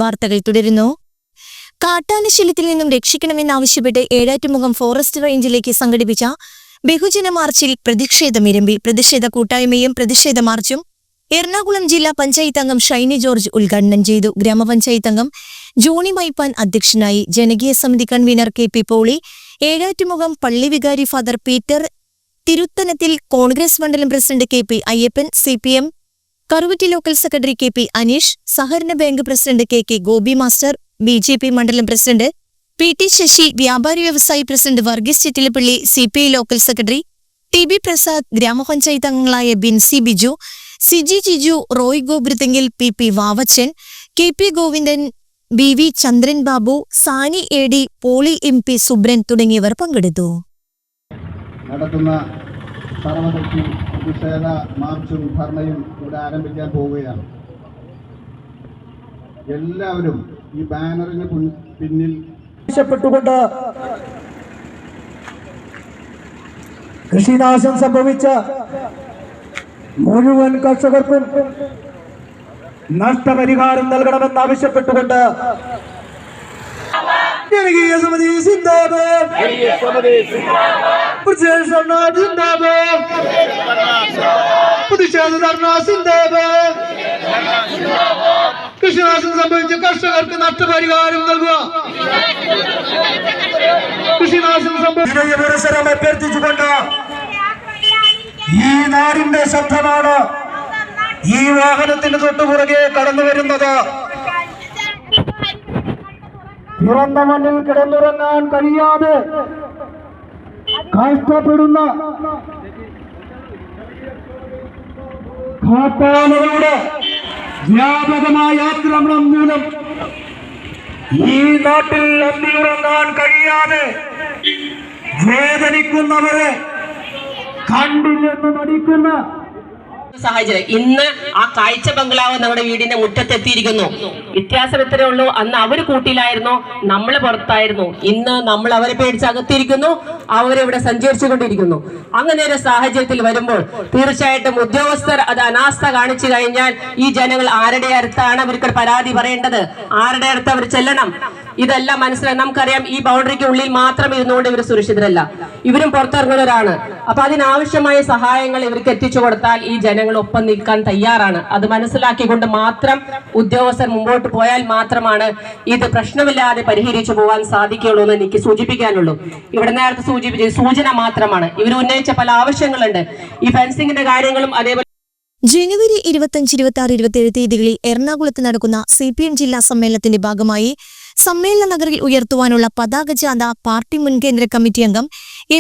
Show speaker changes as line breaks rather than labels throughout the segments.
വാർത്തകൾ തുടരുന്നു. കാട്ടാനശല്യത്തിൽ നിന്നും രക്ഷിക്കണമെന്നാവശ്യപ്പെട്ട് ഏഴാറ്റുമുഖം ഫോറസ്റ്റ് റേഞ്ചിലേക്ക് സംഘടിപ്പിച്ച ബഹുജന മാർച്ചിൽ പ്രതിഷേധമിരമ്പി. പ്രതിഷേധ കൂട്ടായ്മയും പ്രതിഷേധ മാർച്ചും എറണാകുളം ജില്ലാ പഞ്ചായത്ത് അംഗം ഷൈനി ജോർജ് ഉദ്ഘാടനം ചെയ്തു. ഗ്രാമപഞ്ചായത്ത് അംഗം ജോണി മൈപ്പാൻ അധ്യക്ഷനായി. ജനകീയ സമിതി കൺവീനർ കെ പി പോളി, ഏഴാറ്റുമുഖം പള്ളി വികാരി ഫാദർ പീറ്റർ, തിരുത്തനത്തിൽ കോൺഗ്രസ് മണ്ഡലം president K P Ayyappan, CPM Karuvatti local secretary K P Aneesh, സഹകരണ bank president K K Gopi master, BJP മണ്ഡലം പ്രസിഡന്റ് PT ശശി, വ്യാപാരി വ്യവസായി president Varghese Chittilappilly, CPI local secretary TB Prasad, ഗ്രാമപഞ്ചായത്ത് അംഗങ്ങളായ ബിൻസി ബിജു, സിജി ജിജു, റോയ് ഗോബ്രത്തെങ്കിൽ, PP Vavachan, KP Govindan, BV Chandran Babu, Sani AD, Poly MP Subran തുടങ്ങിയവർ പങ്കെടുത്തു.
നടത്തുന്ന സർവകക്ഷി പ്രതിഷേധ മാർച്ചും ധർണയും ഇവിടെ ആരംഭിക്കാൻ പോവുകയാണ്. എല്ലാവരും ഈ ബാനറിന് പിന്നിൽ
ആവശ്യപ്പെട്ടുകൊണ്ട് കൃഷിനാശം സംഭവിച്ച മുഴുവൻ കർഷകർക്കും നഷ്ടപരിഹാരം നൽകണമെന്നാവശ്യപ്പെട്ടുകൊണ്ട് ജനകീയ സമിതി സിന്ദാബാദ്, പ്രതിഷേധ സിന്ദാബാദ്, പ്രതിഷേധ ധർണ സിന്ദാബാദ്. കൃഷിനാശം സംഭവിച്ച കർഷകർക്ക് നഷ്ടപരിഹാരം നൽകുക. കൃഷിനാശം സംഭവിച്ച പുരസ്സരം അഭ്യർത്ഥിച്ചുകൊണ്ട് ഈ നാടിന്റെ ശബ്ദമാണ് ഈ വാഹനത്തിന് തൊട്ടുപുറകെ കടന്നു വരുന്നത്. തുറന്ന മണ്ണിൽ കിടന്നുറങ്ങാൻ കഴിയാതെ കഷ്ടപ്പെടുന്ന കാട്ടാനകളുടെ വ്യാപകമായ ആക്രമണം മൂലം ഈ നാട്ടിൽ അന്തിയുറങ്ങാൻ കഴിയാതെ വേദനിക്കുന്നവരെ കണ്ടില്ലെന്ന് നടിക്കുന്ന
സാഹചര്യം ഇന്ന് ആ കാഴ്ച ബംഗ്ലാവ് നമ്മുടെ വീടിന്റെ മുറ്റത്തെത്തിയിരിക്കുന്നു. വ്യത്യാസം ഇത്രേ ഉള്ളൂ. അന്ന് അവർ കൂട്ടിലായിരുന്നു, നമ്മൾ പുറത്തായിരുന്നു. ഇന്ന് നമ്മൾ അവരെ പേടിച്ചകത്തിരിക്കുന്നു, അവരിവിടെ സഞ്ചരിച്ചുകൊണ്ടിരിക്കുന്നു. അങ്ങനെ ഒരു സാഹചര്യത്തിൽ വരുമ്പോൾ തീർച്ചയായിട്ടും ഉദ്യോഗസ്ഥർ അത് അനാസ്ഥ കാണിച്ചു കഴിഞ്ഞാൽ ഈ ജനങ്ങൾ ആരുടെ അടുത്താണ് അവർക്ക് പരാതി പറയേണ്ടത്, ആരുടെ അടുത്ത് അവർ ചെല്ലണം, ഇതെല്ലാം മനസ്സിലായി. നമുക്കറിയാം ഈ ബൗണ്ടറിക്ക് ഉള്ളിൽ മാത്രം ഇരുന്നുകൊണ്ട് ഇവർ സുരക്ഷിതരല്ല, ഇവരും പുറത്തിറങ്ങുന്നവരാണ്. അപ്പൊ അതിനാവശ്യമായ സഹായങ്ങൾ ഇവർക്ക് എത്തിച്ചു കൊടുത്താൽ ഈ ജനങ്ങൾ ഒപ്പം നിൽക്കാൻ തയ്യാറാണ്. അത് മനസ്സിലാക്കിക്കൊണ്ട് മാത്രം ഉദ്യോഗസ്ഥർ മുമ്പോട്ട് പോയാൽ മാത്രമാണ് ഇത് പ്രശ്നമില്ലാതെ പരിഹരിച്ചു പോകാൻ സാധിക്കുകയുള്ളൂ എന്ന് എനിക്ക് സൂചിപ്പിക്കാനുള്ളൂ. ഇവിടെ നേരത്തെ സൂചിപ്പിച്ച സൂചന മാത്രമാണ്. ഇവർ ഉന്നയിച്ച പല ആവശ്യങ്ങളുണ്ട്. ഈ ഫെൻസിംഗിന്റെ കാര്യങ്ങളും അതേപോലെ
ജനുവരി 25, 26, 27 തീയതികളിൽ എറണാകുളത്ത് നടക്കുന്ന CPM ജില്ലാ സമ്മേളനത്തിന്റെ ഭാഗമായി സമ്മേളന നഗറിൽ ഉയർത്തുവാനുള്ള പതാക ജാഥ പാർട്ടി മുൻ കേന്ദ്ര കമ്മിറ്റി അംഗം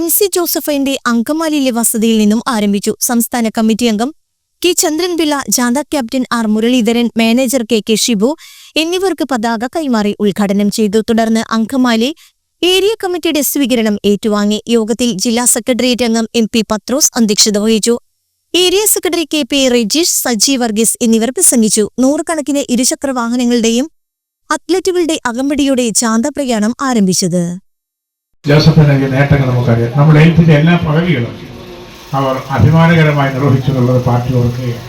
MC ജോസഫൈന്റെ അങ്കമാലിയിലെ വസതിയിൽ നിന്നും ആരംഭിച്ചു. സംസ്ഥാന കമ്മിറ്റി അംഗം K ചന്ദ്രൻപിള്ള, ജാഥ captain R Muraleedharan, manager KK Shibu എന്നിവർക്ക് പതാക കൈമാറി ഉദ്ഘാടനം ചെയ്തു. തുടർന്ന് അങ്കമാലി ഏരിയ കമ്മിറ്റിയുടെ സ്വീകരണം ഏറ്റുവാങ്ങി. യോഗത്തിൽ ജില്ലാ സെക്രട്ടേറിയറ്റ് അംഗം MP പത്രോസ് അധ്യക്ഷത വഹിച്ചു. Area secretary KP Rejeesh, Saji Varghese എന്നിവർ പ്രസംഗിച്ചു. നൂറുകണക്കിന് ഇരുചക്ര വാഹനങ്ങളുടെയും അത്ലറ്റുകളുടെ അകമ്പടിയോടെ ജാഥ പ്രയാണം ആരംഭിച്ചത്.
ജോസഫിന്റെ നേട്ടങ്ങൾ നമുക്കറിയാം. നമ്മൾ ഏൽപ്പിച്ച എല്ലാ പദവികളും അവർ അഭിമാനകരമായി നിർവഹിച്ചു എന്നുള്ളത് പാർട്ടി ഓർക്കുകയാണ്.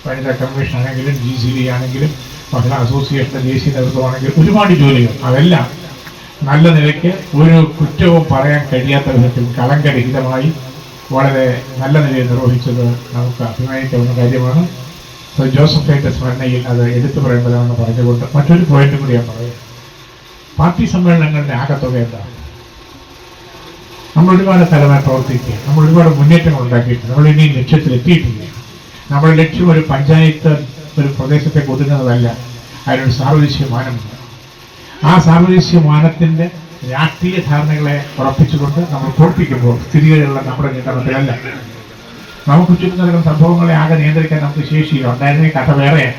വനിതാ കമ്മീഷൻ ആണെങ്കിലും GCB ആണെങ്കിലും മഹിളാ അസോസിയേഷന്റെ ദേശീയ നേതൃത്വമാണെങ്കിലും ഒരുപാട് ജോലികൾ അതെല്ലാം നല്ല നിലയ്ക്ക് ഒരു കുറ്റവും പറയാൻ കഴിയാത്ത വിധത്തിൽ കളങ്കരഹിതമായി വളരെ നല്ല നിലയിൽ നിർവഹിച്ചത് നമുക്ക് അഭിമാനിക്കാവുന്ന കാര്യമാണ്. ജോസഫൈന്റെ സ്മരണയിൽ അത് എടുത്തു പറയേണ്ടതാണെന്ന് പറഞ്ഞുകൊണ്ട് മറ്റൊരു പോയിന്റ് കൂടി ഞാൻ പറയാം. പാർട്ടി സമ്മേളനങ്ങളുടെ ആകത്തുക എന്താണ്? നമ്മൾ ഒരുപാട് തലമായി പ്രവർത്തിക്കുക, നമ്മൾ ഒരുപാട് മുന്നേറ്റങ്ങൾ ഉണ്ടാക്കിയിട്ടുണ്ട്, നമ്മൾ ഇനി ലക്ഷ്യത്തിലെത്തിയിട്ടില്ല. നമ്മുടെ ലക്ഷ്യം ഒരു പഞ്ചായത്ത് ഒരു പ്രദേശത്തെ ഒതുങ്ങുന്നതല്ല, അതിനൊരു സാർവദേശീയ മാനമുണ്ട്. ആ സാർവദേശീയ മാനത്തിന്റെ രാഷ്ട്രീയ ധാരണകളെ ഉറപ്പിച്ചുകൊണ്ട് നമ്മൾ പ്രവർത്തിക്കുമ്പോൾ സ്ഥിതികളുള്ള നമ്മുടെ നിയന്ത്രണത്തിലല്ല. നമുക്ക് ചുറ്റും നടക്കുന്ന സംഭവങ്ങളെ ആകെ നിയന്ത്രിക്കാൻ നമുക്ക് ശേഷിയില്ല. ഉണ്ടായിരുന്ന ഈ കഥ വേറെയാണ്.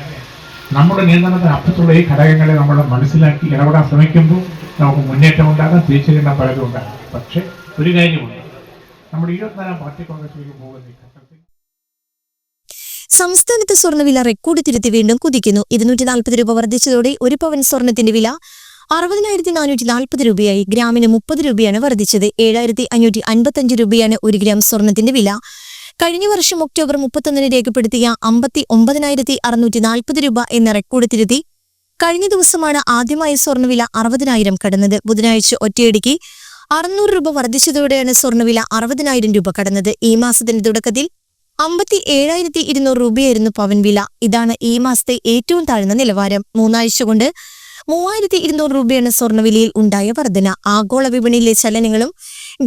നമ്മുടെ നിയന്ത്രണത്തിന് അപ്പുറത്തുള്ള ഈ ഘടകങ്ങളെ നമ്മൾ മനസ്സിലാക്കി ഇടപെടാൻ ശ്രമിക്കുമ്പോൾ നമുക്ക് മുന്നേറ്റം ഉണ്ടാകാം, തിരിച്ചറിയേണ്ട പലതും ഉണ്ടാകാം. പക്ഷെ ഒരു കാര്യമുണ്ട്, നമ്മുടെ 24ാം പാർട്ടി കോൺഗ്രസിലേക്ക് പോകുന്ന ഈ ഘട്ടത്തിൽ
സംസ്ഥാനത്ത് സ്വർണ്ണവില റെക്കോർഡ് തിരുത്തി വീണ്ടും കുതിക്കുന്നു. 240 രൂപ വർദ്ധിച്ചതോടെ ഒരു പവൻ സ്വർണ്ണത്തിന്റെ വില 60,440 രൂപയായി. ഗ്രാമിന് 30 രൂപയാണ് വർദ്ധിച്ചത്. 7,555 രൂപയാണ് 1 ഗ്രാം സ്വർണത്തിന്റെ വില. കഴിഞ്ഞ വർഷം ഒക്ടോബർ 31 രേഖപ്പെടുത്തിയ 59,640 രൂപ എന്ന റെക്കോർഡ് തിരുത്തി കഴിഞ്ഞ ദിവസമാണ് ആദ്യമായി സ്വർണ്ണവില 60,000 കടന്നത്. ബുധനാഴ്ച ഒറ്റയടിക്ക് 600 രൂപ വർദ്ധിച്ചതോടെയാണ് സ്വർണ്ണവില 60,000 രൂപ കടന്നത്. ഈ മാസത്തിന്റെ തുടക്കത്തിൽ 57,200 രൂപയായിരുന്നു പവൻ വില. ഇതാണ് ഈ മാസത്തെ ഏറ്റവും താഴ്ന്ന നിലവാരം. 3 ആഴ്ച കൊണ്ട് 3,200 രൂപയാണ് സ്വർണ്ണവിലയിൽ ഉണ്ടായ വർധന. ആഗോള വിപണിയിലെ ചലനങ്ങളും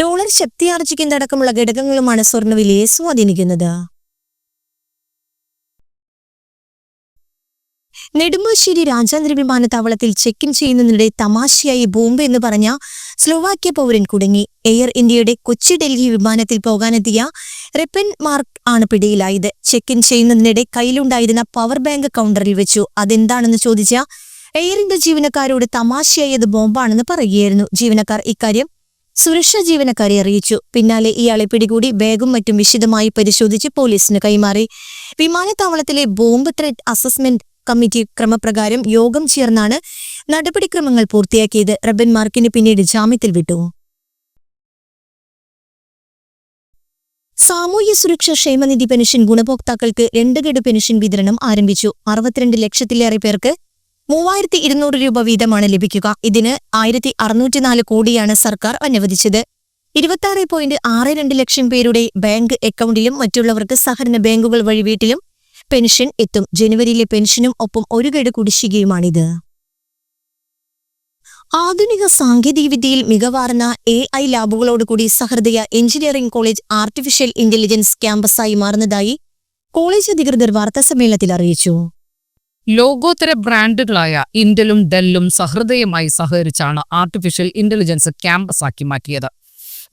ഡോളർ ശക്തിയാർജിക്കുന്നതടക്കമുള്ള ഘടകങ്ങളുമാണ് സ്വർണ്ണവിലയെ സ്വാധീനിക്കുന്നത്. നെടുമ്പാശ്ശേരി രാജ്യാന്തര വിമാനത്താവളത്തിൽ ചെക്ക് ഇൻ ചെയ്യുന്നതിനിടെ തമാശയായി ബോംബ് എന്ന് പറഞ്ഞ സ്ലോവാക്യ പൗരൻ കുടുങ്ങി. എയർ ഇന്ത്യയുടെ കൊച്ചി ഡൽഹി വിമാനത്തിൽ പോകാനെത്തിയ റെപ്പൻ മാർക്ക് ആണ് പിടിയിലായത്. ചെക്ക് ഇൻ ചെയ്യുന്നതിനിടെ കയ്യിലുണ്ടായിരുന്ന പവർ ബാങ്ക് കൗണ്ടറിൽ വെച്ചു. അതെന്താണെന്ന് ചോദിച്ച എയർ ഇന്ത്യ ജീവനക്കാരോട് തമാശയായി അത് ബോംബാണെന്ന് പറയുകയായിരുന്നു. ജീവനക്കാർ ഇക്കാര്യം സുരക്ഷാ ജീവനക്കാരെ അറിയിച്ചു. പിന്നാലെ ഇയാളെ പിടികൂടി ബാഗും മറ്റും വിശദമായി പരിശോധിച്ച് പോലീസിന് കൈമാറി. വിമാനത്താവളത്തിലെ ബോംബ് ത്രെറ്റ് അസസ്മെന്റ് കമ്മിറ്റി ക്രമപ്രകാരം യോഗം ചേർന്നാണ് നടപടിക്രമങ്ങൾ പൂർത്തിയാക്കിയത്. റെബൻ മാർക്കിന് പിന്നീട് ജാമ്യത്തിൽ വിട്ടു. സാമൂഹ്യ സുരക്ഷാ ക്ഷേമനിധി പെൻഷൻ ഗുണഭോക്താക്കൾക്ക് 2 ഗഡു പെൻഷൻ വിതരണം ആരംഭിച്ചു. 62 ലക്ഷത്തിലേറെ പേർക്ക് 3,200 രൂപ വീതമാണ് ലഭിക്കുക. ഇതിന് 1,604 കോടിയാണ് സർക്കാർ അനുവദിച്ചത്. 26.62 ലക്ഷം പേരുടെ ബാങ്ക് അക്കൗണ്ടിലും മറ്റുള്ളവർക്ക് സഹകരണ ബാങ്കുകൾ വഴി വീട്ടിലും പെൻഷൻ എത്തും. ജനുവരിയിലെ പെൻഷനും ഒപ്പം 1 ഗഡു കുടിശ്ശികയുമാണിത്. ആധുനിക സാങ്കേതികവിദ്യയിൽ മികവാർന്ന AI ലാബുകളോടുകൂടി Sahrdaya engineering college artificial intelligence ക്യാമ്പസായി മാറുന്നതായി കോളേജ് അധികൃതർ വാർത്താസമ്മേളനത്തിൽ അറിയിച്ചു.
ലോകോത്തര ബ്രാൻഡുകളായ ഇന്റലും ഡെല്ലും സഹൃദയമായി സഹകരിച്ചാണ് ആർട്ടിഫിഷ്യൽ ഇന്റലിജൻസ് ക്യാമ്പസാക്കി മാറ്റിയത്.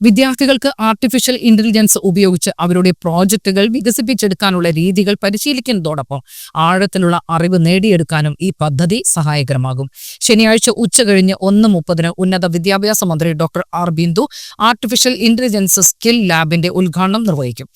വിദ്യാർത്ഥികൾക്ക് ആർട്ടിഫിഷ്യൽ ഇന്റലിജൻസ് ഉപയോഗിച്ച് അവരുടെ പ്രോജക്റ്റുകൾ വികസിപ്പിച്ചെടുക്കാനുള്ള രീതികൾ പരിശീലിക്കുന്നതോടൊപ്പം ആഴത്തിലുള്ള അറിവ് നേടിയെടുക്കാനും ഈ പദ്ധതി സഹായകരമാകും. ശനിയാഴ്ച ഉച്ചകഴിഞ്ഞ് 1:30 ഉന്നത വിദ്യാഭ്യാസ മന്ത്രി doctor R Bindu artificial intelligence skill ലാബിന്റെ ഉദ്ഘാടനം നിർവഹിക്കും.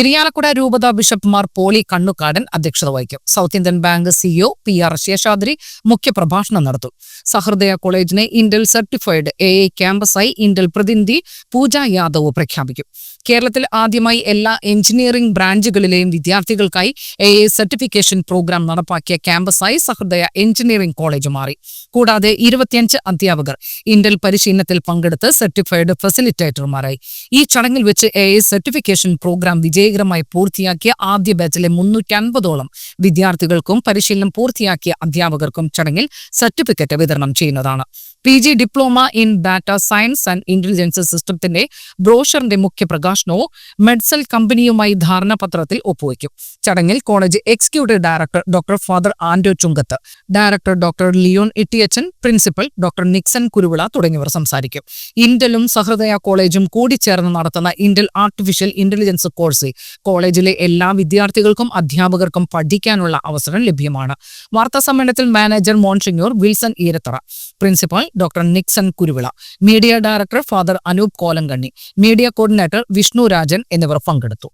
ഇരിയാലക്കുട രൂപത ബിഷപ്പ് മാർ പോളി കണ്ണുകാടൻ അധ്യക്ഷത വഹിക്കും. South Indian bank CEO PR Seshadri മുഖ്യപ്രഭാഷണം നടത്തും. സഹൃദയ കോളേജിനെ ഇന്റൽ സർട്ടിഫൈഡ് AI ക്യാമ്പസായി ഇന്റൽ പ്രതിനിധി പൂജ യാദവ് പ്രഖ്യാപിക്കും. കേരളത്തിൽ ആദ്യമായി എല്ലാ എഞ്ചിനീയറിംഗ് ബ്രാഞ്ചുകളിലെയും വിദ്യാർത്ഥികൾക്കായി AI സർട്ടിഫിക്കേഷൻ പ്രോഗ്രാം നടപ്പാക്കിയ ക്യാമ്പസായി സഹൃദയ എഞ്ചിനീയറിംഗ് കോളേജ് മാറി. കൂടാതെ 25 അധ്യാപകർ ഇന്റൽ പരിശീലനത്തിൽ പങ്കെടുത്ത് സർട്ടിഫൈഡ് ഫെസിലിറ്റേറ്റർമാരായി. ഈ ചടങ്ങിൽ വെച്ച് AI സർട്ടിഫിക്കേഷൻ പ്രോഗ്രാം വിജയകരമായി പൂർത്തിയാക്കിയ ആദ്യ ബാച്ചിലെ 350ഓളം വിദ്യാർത്ഥികൾക്കും പരിശീലനം പൂർത്തിയാക്കിയ അധ്യാപകർക്കും ചടങ്ങിൽ സർട്ടിഫിക്കറ്റ് വിതരണം ചെയ്യുന്നതാണ്. PG diploma in data science and intelligence സിസ്റ്റത്തിന്റെ ബ്രോഷറിന്റെ മുഖ്യ പ്രകാശനവും മെഡ്സൽ കമ്പനിയുമായി ധാരണാപത്രത്തിൽ ഒപ്പുവയ്ക്കും. ചടങ്ങിൽ college executive director doctor father Ando Chunkath, director doctor Leon Ittiachan, principal doctor Nixon Kuruvila തുടങ്ങിയവർ സംസാരിക്കും. ഇന്റലും സഹൃദയ കോളേജും കൂടിച്ചേർന്ന് നടത്തുന്ന ഇന്റൽ ആർട്ടിഫിഷ്യൽ ഇന്റലിജൻസ് കോഴ്സ് കോളേജിലെ എല്ലാ വിദ്യാർത്ഥികൾക്കും അധ്യാപകർക്കും പഠിക്കാനുള്ള അവസരം ലഭ്യമാണ്. വാർത്താസമ്മേളനത്തിൽ manager Monsignor Wilson Eerathara, principal doctor Nixon Kuruvila, media director father Anoop Kolankanni, media coordinator Vishnu Rajan എന്നിവർ പങ്കെടുത്തു.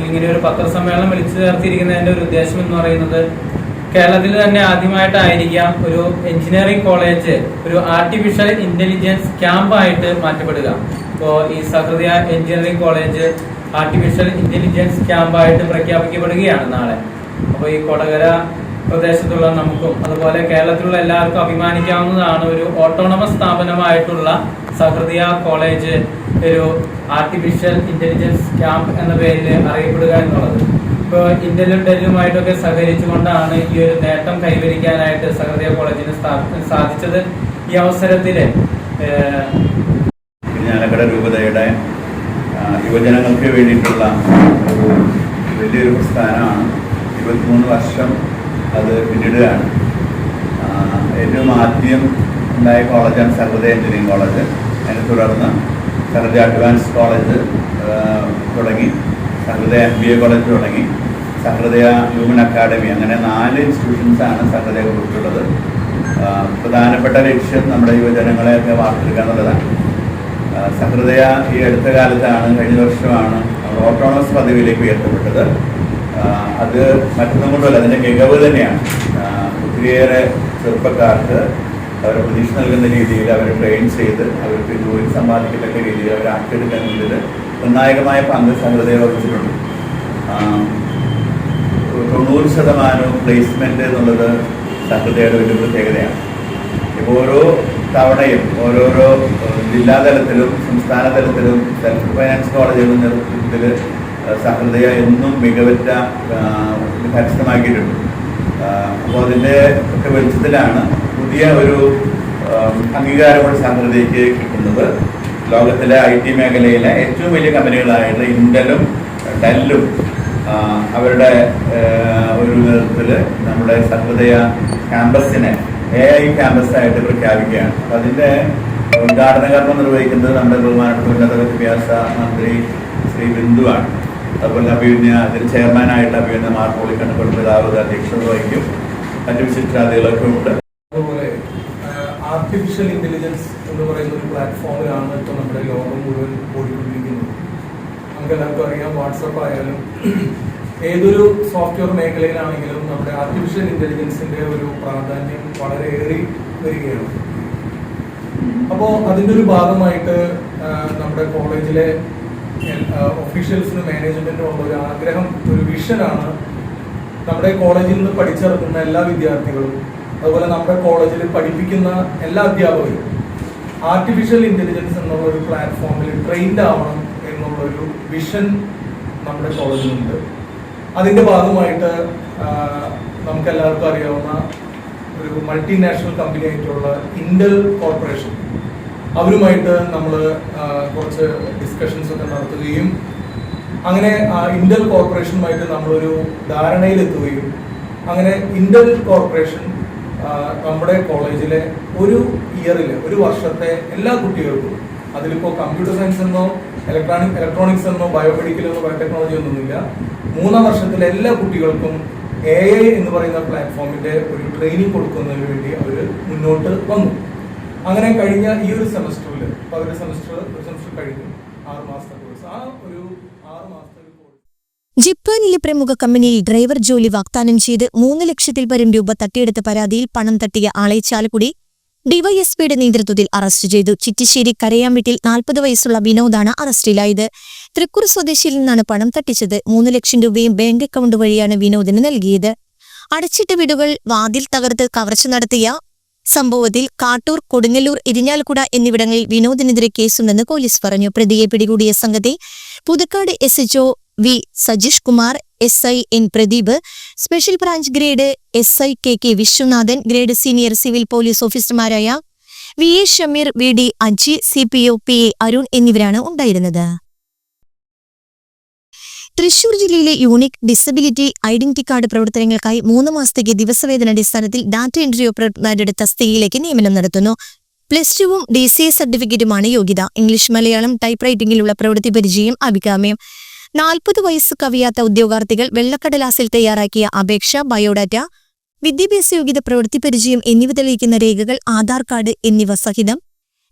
ഇങ്ങനെ ഒരു പത്രസമ്മേളനം വിളിച്ചു ചേർത്തിരിക്കുന്നതിന്റെ ഒരു ഉദ്ദേശം എന്ന് പറയുന്നത് കേരളത്തിൽ തന്നെ ആദ്യമായിട്ടായിരിക്കാം ഒരു എഞ്ചിനീയറിംഗ് കോളേജ് ഒരു ആർട്ടിഫിഷ്യൽ ഇന്റലിജൻസ് ക്യാമ്പായിട്ട് മാറ്റപ്പെടുക. ഇപ്പോൾ ഈ സഹൃദയ എഞ്ചിനീയറിംഗ് കോളേജ് ആർട്ടിഫിഷ്യൽ ഇന്റലിജൻസ് ക്യാമ്പായിട്ട് പ്രഖ്യാപിക്കപ്പെടുകയാണ് നാളെ. അപ്പോൾ ഈ കൊടകര പ്രദേശത്തുള്ള നമുക്കും അതുപോലെ കേരളത്തിലുള്ള എല്ലാവർക്കും അഭിമാനിക്കാവുന്നതാണ് ഒരു ഓട്ടോണമസ് സ്ഥാപനമായിട്ടുള്ള സഹൃദയ കോളേജ് ഒരു ആർട്ടിഫിഷ്യൽ ഇന്റലിജൻസ് ക്യാമ്പ് എന്ന പേരിൽ അറിയപ്പെടുക എന്നുള്ളത്. ഇപ്പോൾ ഇന്റലും ഡെല്ലുമായിട്ടൊക്കെ സഹകരിച്ചുകൊണ്ടാണ് ഈ ഒരു നേട്ടം കൈവരിക്കാനായിട്ട് സഹൃദയ കോളേജിന് സാധിച്ചത്. ഈ അവസരത്തിൽ
ഇരിഞ്ഞാലക്കുട രൂപതയുടെ യുവജനങ്ങൾക്ക് വേണ്ടിയിട്ടുള്ള ഒരു വലിയൊരു പ്രസ്ഥാനമാണ്. 23 വർഷം അത് പിന്നിടുകയാണ്. ഏറ്റവും ആദ്യം ഉണ്ടായ കോളേജാണ് സഹൃദയ എഞ്ചിനീയറിംഗ് കോളേജ്. അതിനെ തുടർന്ന് സഹൃദയ അഡ്വാൻസ് കോളേജ് തുടങ്ങി, സഹൃദയ MBA കോളേജ് തുടങ്ങി, സഹൃദയ ഹ്യൂമൻ അക്കാഡമി, അങ്ങനെ 4 ഇൻസ്റ്റിറ്റ്യൂഷൻസാണ് സഹൃദയ കുറിച്ചുള്ളത്. പ്രധാനപ്പെട്ട ലക്ഷ്യം നമ്മുടെ യുവജനങ്ങളെയൊക്കെ വാർത്തെടുക്കുക എന്നുള്ളതാണ്. സഹൃദയ ഈ അടുത്ത കാലത്താണ്, കഴിഞ്ഞ വർഷമാണ് ഓട്ടോണമസ് പദവിയിലേക്ക് ഉയർത്തപ്പെട്ടത്. അത് മറ്റൊന്നും കൊണ്ടല്ല, അതിൻ്റെ മികവ് തന്നെയാണ്. ഒത്തിരിയേറെ ചെറുപ്പക്കാർക്ക് അവരെ പ്രതീക്ഷ നൽകുന്ന രീതിയിൽ അവരെ ട്രെയിൻ ചെയ്ത് അവർക്ക് ജോലി സമ്പാദിക്കത്തക്ക രീതിയിൽ അവരെ ആക്കിയെടുക്കാൻ വേണ്ടിയിട്ട് നിർണായകമായ പങ്ക് സഹൃദയ വഹിച്ചിട്ടുണ്ട്. 90% പ്ലേസ്മെൻറ്റ് എന്നുള്ളത് സഹൃദയയുടെ വലിയ പ്രത്യേകതയാണ്. ഇപ്പോൾ ഓരോ തവണയും ഓരോരോ ജില്ലാതലത്തിലും സംസ്ഥാന തലത്തിലും സെൽഫ് ഫൈനാൻസ് കോളേജുകളുടെ നേതൃത്വത്തിൽ സഹൃദയ എന്നും മികവറ്റ കരസ്ഥമാക്കിയിട്ടുണ്ട്. അപ്പോൾ അതിൻ്റെ ഒക്കെ വെളിച്ചത്തിലാണ് പുതിയ ഒരു അംഗീകാരമുള്ള സഹൃദയക്ക് കിട്ടുന്നത്. ലോകത്തിലെ IT മേഖലയിലെ ഏറ്റവും വലിയ കമ്പനികളായിട്ടുള്ള ഇന്റലും ഡെല്ലും അവരുടെ ഒരു നേതൃത്വത്തിൽ നമ്മുടെ സഹൃദയ ക്യാമ്പസിനെ AI ക്യാമ്പസായിട്ട് പ്രഖ്യാപിക്കുകയാണ്. അപ്പം അതിൻ്റെ ഉദ്ഘാടന കർമ്മം നിർവഹിക്കുന്നത് നമ്മുടെ ബഹുമാനപ്പെട്ട ഉന്നത വിദ്യാഭ്യാസ മന്ത്രി ശ്രീ ബിന്ദുവാണ്. അതുപോലെ അതിന് ചെയർമാനായിട്ട് അഭിനന്ദ മാർപ്പോളിക്കണ്ണ് കൊടുപ്പിതാവ് അധ്യക്ഷത വഹിക്കും. മറ്റു വിശിഷ്ടാതികളൊക്കെ ഉണ്ട്.
അതുപോലെ ആർട്ടിഫിഷ്യൽ ഇന്റലിജൻസ് എന്ന് പറയുന്ന ഒരു പ്ലാറ്റ്ഫോമിലാണ് ഇപ്പോൾ നമ്മുടെ ലോകം മുഴുവൻ ഓടിക്കൊണ്ടിരിക്കുന്നത്. നമുക്ക് എല്ലാവർക്കും അറിയാം, വാട്സപ്പ് ആയാലും ഏതൊരു സോഫ്റ്റ്വെയർ മേഖലയിലാണെങ്കിലും നമ്മുടെ ആർട്ടിഫിഷ്യൽ ഇന്റലിജൻസിന്റെ ഒരു പ്രാധാന്യം വളരെ ഏറി വരികയാണ്. അപ്പോൾ അതിൻ്റെ ഒരു ഭാഗമായിട്ട് നമ്മുടെ കോളേജിലെ ഒഫീഷ്യൽസിനും മാനേജ്മെന്റിനും ഉള്ള ഒരു ആഗ്രഹം, ഒരു വിഷനാണ് നമ്മുടെ കോളേജിൽ നിന്ന് പഠിച്ചിറങ്ങുന്ന എല്ലാ വിദ്യാർത്ഥികളും അതുപോലെ നമ്മുടെ കോളേജിൽ പഠിപ്പിക്കുന്ന എല്ലാ അധ്യാപകരും ആർട്ടിഫിഷ്യൽ ഇന്റലിജൻസ് എന്നുള്ള ഒരു പ്ലാറ്റ്ഫോമിൽ ട്രെയിൻഡ് ആവണം എന്നുള്ളൊരു വിഷൻ നമ്മുടെ കോളേജിലുണ്ട്. അതിൻ്റെ ഭാഗമായിട്ട് നമുക്കെല്ലാവർക്കും അറിയാവുന്ന ഒരു മൾട്ടിനാഷണൽ കമ്പനി ആയിട്ടുള്ള ഇന്റൽ കോർപ്പറേഷൻ, അവരുമായിട്ട് നമ്മൾ കുറച്ച് ഡിസ്കഷൻസ് ഒക്കെ നടത്തുകയും അങ്ങനെ ഇന്റൽ കോർപ്പറേഷനുമായിട്ട് നമ്മളൊരു ധാരണയിലെത്തുകയും അങ്ങനെ ഇന്റൽ കോർപ്പറേഷൻ നമ്മുടെ കോളേജിലെ ഒരു ഇയറിൽ, ഒരു വർഷത്തെ എല്ലാ കുട്ടികൾക്കും, അതിലിപ്പോൾ കമ്പ്യൂട്ടർ സയൻസ് എന്നോ ഇലക്ട്രോണിക്സ് എന്നോ ബയോമെഡിക്കൽ എന്നോ ബയോടെക്നോളജി ഒന്നുമില്ല, 3-ാം വർഷത്തിലെ എല്ലാ കുട്ടികൾക്കും AI എന്ന് പറയുന്ന പ്ലാറ്റ്ഫോമിന്റെ ഒരു ട്രെയിനിങ് കൊടുക്കുന്നതിന് വേണ്ടി അവർ മുന്നോട്ട് വന്നു. അങ്ങനെ കഴിഞ്ഞ ഈ ഒരു സെമസ്റ്ററിൽ, ഒരു സെമസ്റ്റർ കഴിഞ്ഞു, 6 മാസത്തെ കോഴ്സ്. ആ ഒരു 6 മാസത്തെ
ജപ്പാനിലെ പ്രമുഖ കമ്പനിയിൽ ഡ്രൈവർ ജോലി വാഗ്ദാനം ചെയ്ത് 3 ലക്ഷത്തിൽ പരം രൂപ തട്ടിയെടുത്ത പരാതിയിൽ പണം തട്ടിയ ആളെ ചാലക്കുടി ഡിവൈഎസ്പിയുടെ നേതൃത്വത്തിൽ അറസ്റ്റ് ചെയ്തു. ചിറ്റിശ്ശേരി കരയാമ്പീട്ടിൽ 40 വയസ്സുള്ള വിനോദാണ് അറസ്റ്റിലായത്. തൃക്കൂർ സ്വദേശിയിൽ നിന്നാണ് പണം തട്ടിച്ചത്. 3 ലക്ഷം രൂപയും ബാങ്ക് അക്കൗണ്ട് വഴിയാണ് വിനോദിന് നൽകിയത്. അടച്ചിട്ട വീടുകൾ വാതിൽ തകർത്ത് കവർച്ച നടത്തിയ സംഭവത്തിൽ കാട്ടൂർ, കൊടുങ്ങല്ലൂർ, ഇരിഞ്ഞാലക്കുട എന്നിവിടങ്ങളിൽ വിനോദിനെതിരെ കേസുണ്ടെന്ന് പോലീസ് പറഞ്ഞു. പ്രതിയെ പിടികൂടിയ സംഘത്തെ Puthukkad SHO V Sajeesh Kumar, SI N Pradeep, special branch grade SI KK Viswanathan, grade senior civil police ഓഫീസർമാരായ VA Shameer, VD Aji, CPO PA Arun എന്നിവരാണ് ഉണ്ടായിരുന്നത്. തൃശൂർ ജില്ലയിലെ യൂണിക് ഡിസബിലിറ്റി ഐഡന്റിറ്റി കാർഡ് പ്രവർത്തനങ്ങൾക്കായി 3 മാസത്തേക്ക് ദിവസവേതന അടിസ്ഥാനത്തിൽ ഡാറ്റ എൻട്രി ഓപ്പറേറ്റർമാരുടെ തസ്തികയിലേക്ക് നിയമനം നടത്തുന്നു. +2 DCA സർട്ടിഫിക്കറ്റുമാണ് യോഗ്യത. ഇംഗ്ലീഷ്, മലയാളം, ടൈപ്പ് റൈറ്റിംഗിലുള്ള പ്രവൃത്തി പരിചയം അഭികാമ്യം. 40 വയസ്സ് കവിയാത്ത ഉദ്യോഗാർത്ഥികൾ വെള്ളക്കടലാസിൽ തയ്യാറാക്കിയ അപേക്ഷ, ബയോഡാറ്റ, വിദ്യാഭ്യാസ യോഗ്യത, പ്രവൃത്തി പരിചയം എന്നിവ തെളിയിക്കുന്ന രേഖകൾ, ആധാർ കാർഡ് എന്നിവ സഹിതം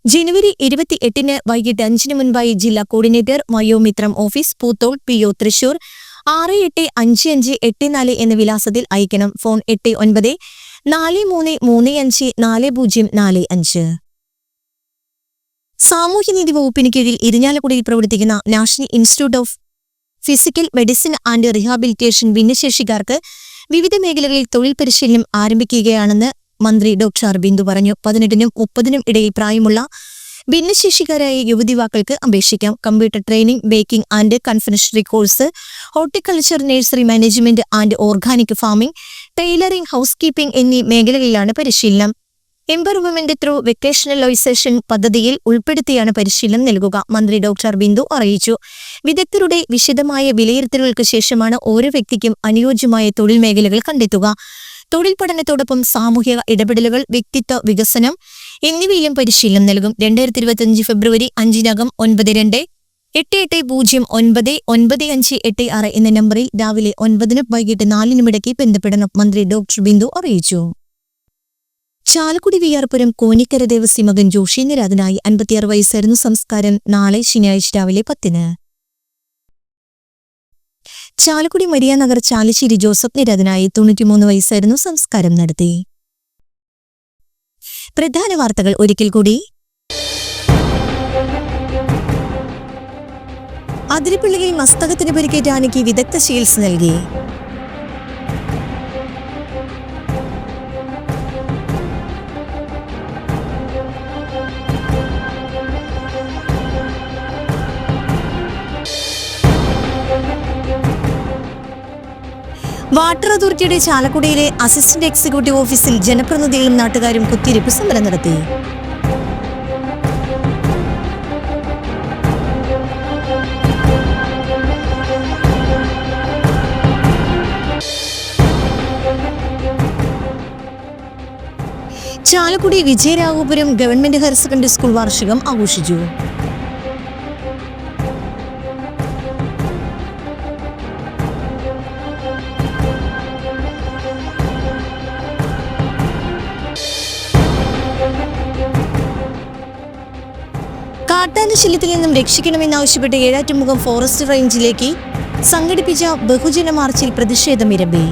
ജനുവരി 28-ന് വൈകിട്ട് 5-ന് മുൻപായി ജില്ലാ coordinator, Vayomithram office, Poothole, PO Thrissur 685584 എന്ന വിലാസത്തിൽ അയക്കണം. ഫോൺ 8943354045. സാമൂഹ്യനീതി വകുപ്പിന് കീഴിൽ ഇരിഞ്ഞാലക്കുടയിൽ പ്രവർത്തിക്കുന്ന national institute of physical medicine and rehabilitation ഭിന്നശേഷിക്കാർക്ക് വിവിധ മേഖലകളിൽ തൊഴിൽ പരിശീലനം ആരംഭിക്കുകയാണെന്ന് മന്ത്രി ഡോക്ടർ ബിന്ദു പറഞ്ഞു. 18-നും 30-നും ഇടയിൽ പ്രായമുള്ള ഭിന്നശേഷിക്കാരായ യുവതിവാക്കൾക്ക് അപേക്ഷിക്കാം. Computer training, baking and confectionery course, horticulture, nursery management and organic farming, tailoring, house keeping എന്നീ മേഖലകളിലാണ് പരിശീലനം. എംപവർമെന്റ് ത്രൂ വെക്കേഷണലൈസേഷൻ പദ്ധതിയിൽ ഉൾപ്പെടുത്തിയാണ് പരിശീലനം നൽകുക. മന്ത്രി ഡോക്ടർ ബിന്ദു അറിയിച്ചു. വിദഗ്ധരുടെ വിശദമായ വിലയിരുത്തലുകൾക്ക് ശേഷമാണ് ഓരോ വ്യക്തിക്കും അനുയോജ്യമായ തൊഴിൽ മേഖലകൾ കണ്ടെത്തുക. തൊഴിൽ പഠനത്തോടൊപ്പം സാമൂഹിക ഇടപെടലുകൾ, വ്യക്തിത്വ വികസനം എന്നിവയിലും പരിശീലനം നൽകും. 2025 ഫെബ്രുവരി 5-നകം 9288099586 എന്ന നമ്പറിൽ രാവിലെ 9-നും വൈകിട്ട് 4-നും ഇടയ്ക്ക് ബന്ധപ്പെടണം. മന്ത്രി ഡോക്ടർ ബിന്ദു അറിയിച്ചു. ചാലക്കുടി വിയാർപുരം കോനിക്കര ദേവസി മകൻ ജോഷി നിര്യാതനായി. 56 വയസ്സായിരുന്നു. സംസ്കാരം നാളെ ശനിയാഴ്ച രാവിലെ 10-ന്. ചാലക്കുടി മരിയാനഗർ ചാലിശ്ശേരി ജോസഫ് നിര്യാതനായി. 93 വയസ്സായിരുന്നു. സംസ്കാരം നടത്തി. പ്രധാന വാർത്തകൾ ഒരിക്കൽ കൂടി. അതിരപ്പിള്ളിയിൽ മസ്തകത്തിന് പരിക്കേറ്റ ആനയ്ക്ക് വിദഗ്ധ ചികിത്സ നൽകി. വാട്ടർ അതോറിറ്റിയുടെ ചാലക്കുടിയിലെ അസിസ്റ്റന്റ് എക്സിക്യൂട്ടീവ് ഓഫീസിൽ ജനപ്രതിനിധികളും നാട്ടുകാരും കുത്തിയിരിപ്പ് സമരം നടത്തി. Chalakudy Vijayaraghavapuram government higher secondary school വാർഷികം ആഘോഷിച്ചു. കാട്ടാനശല്യത്തിൽ നിന്നും രക്ഷിക്കണമെന്നാവശ്യപ്പെട്ട് ഏഴാറ്റുമുഖം ഫോറസ്റ്റ് റേഞ്ചിലേക്ക് സംഘടിപ്പിച്ച ബഹുജന മാർച്ചിൽ പ്രതിഷേധമിരമ്പി.